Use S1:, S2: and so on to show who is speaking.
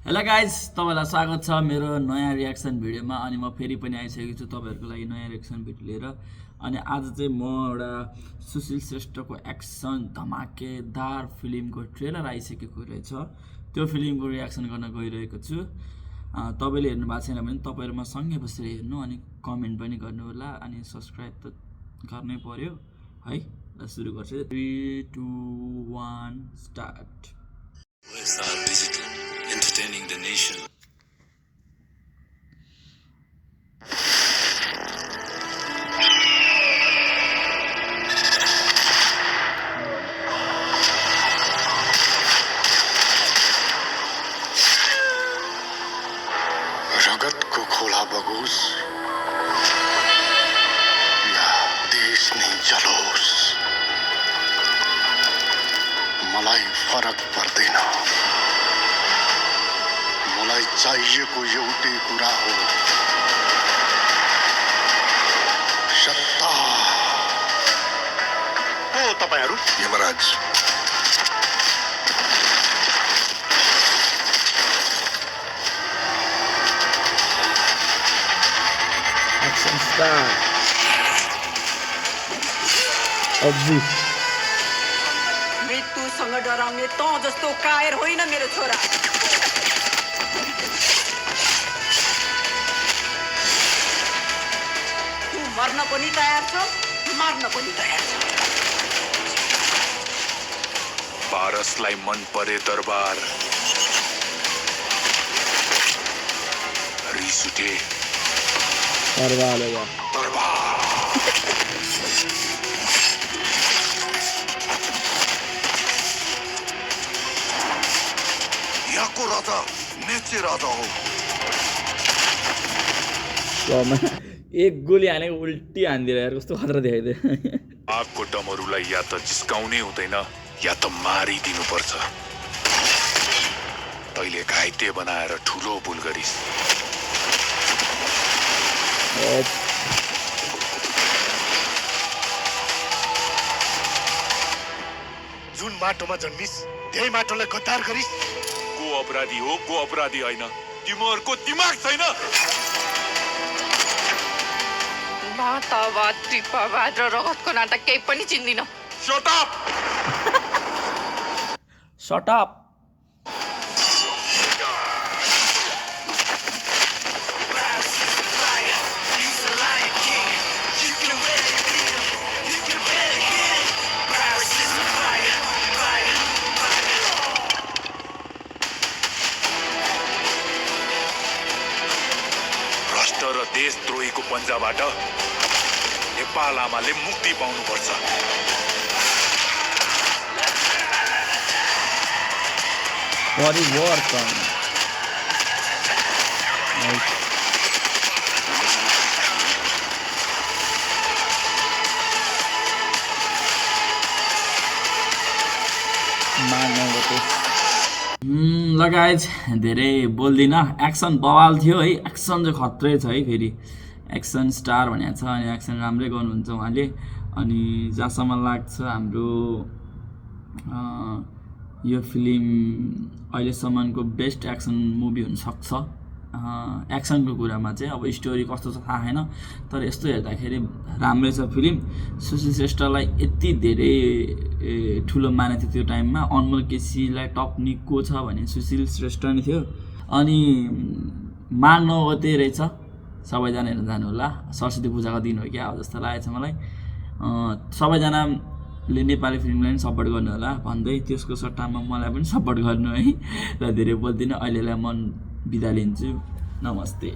S1: Hello guys, तपाईलाई स्वागत छ मेरो नयाँ रियाक्सन भिडियोमा। अनि म फेरि पनि आइसकेको छु तपाईहरुको लागि नयाँ रियाक्सन भिडियो लिएर। अनि आज चाहिँ म एउटा सुशील श्रेष्ठको एक्सन धमाकेदार फिल्मको ट्रेलर आइसकेको रहेछ, त्यो फिल्मको रियाक्सन गर्न गइरहेको छु। तपाईले हेर्नु भएको छैन भने तपाईहरुमा सँगै बसेर हेर्नु अनि कमेन्ट पनि गर्नु होला अनि सब्स्क्राइब त गर्नै पर्यो है। ल सुरु गर्छु। 3 2 1 start.
S2: OSR Digital, entertaining the nation.
S3: रगत को खोला बगोस या देश नहीं जलोस, मलाई फरक पर्दैन। मलाई चाहिएको एउटै कुरा हो, सत्ता। हो तपाईहरु यमराज।
S1: Action star. अब्बु
S4: मृत्युसँग डराउने त जस्तो कायर होइन मेरो छोरा। तू मर्न पनि तयार छ, मार्न पनि तयार छ।
S2: पारसलाई मन परे दरबार, रिस उठे
S1: दरबार।
S2: यहाँको राजा नेचे राजा हो।
S1: एक गोली हानेको उल्टी हान्दिएर यार, कस्तो खतरा देखाइदियो।
S2: आगको डमरुलाई या त जिस्काउनै हुँदैन या त मारिदिनु पर्छ। तैले घाइते बनाएर ठुलो भुल गरिस्।
S3: जुन माटोमा जन्मिस त्यही माटोलाई गद्दार गरिस।
S2: को अपराधी हो, को अपराधी होइन, तिमीहरूको दिमाग छैन।
S4: मातावाद, कृपावाद र रगतको नाता केही पनि चिन्दिन।
S2: Shut up!
S1: Shut up.
S2: भ्रष्ट र देशद्रोहीको पन्जाबाट नेपाल आमाले मुक्ति पाउनुपर्छ।
S1: परिवर्तन। लगायत धेरै बोल्दिनँ। एक्सन बवाल थियो है, एक्सन चाहिँ खत्रै छ है। फेरि एक्सन स्टार भनेको छ अनि एक्सन राम्रै गर्नुहुन्छ उहाँले। अनि जहाँसम्म लाग्छ हाम्रो यो फिल्म अहिलेसम्मको बेस्ट एक्सन मुभी हुनसक्छ। एक्सनको कुरामा चाहिँ अब स्टोरी कस्तो छ थाहा छैन, तर यस्तो हेर्दाखेरि राम्रै छ फिल्म। सुशील श्रेष्ठलाई यति धेरै ठुलो मानेको थियो त्यो टाइममा। अनमोल केसीलाई टप्ने को छ भने सुशील श्रेष्ठ नै थियो। अनि मार्च 9 गते रहेछ, सबैजना हेर्न जानु होला। सरस्वती पूजाको दिन हो क्या हो जस्तो लागेको छ मलाई। सबैजनाले नेपाली फिल्मलाई पनि सपोर्ट गर्नु होला भन्दै त्यसको सट्टामा मलाई पनि सपोर्ट गर्नु है। र धेरै बोल्दिनँ, अहिलेलाई म बिदा लिन्छु। नमस्ते।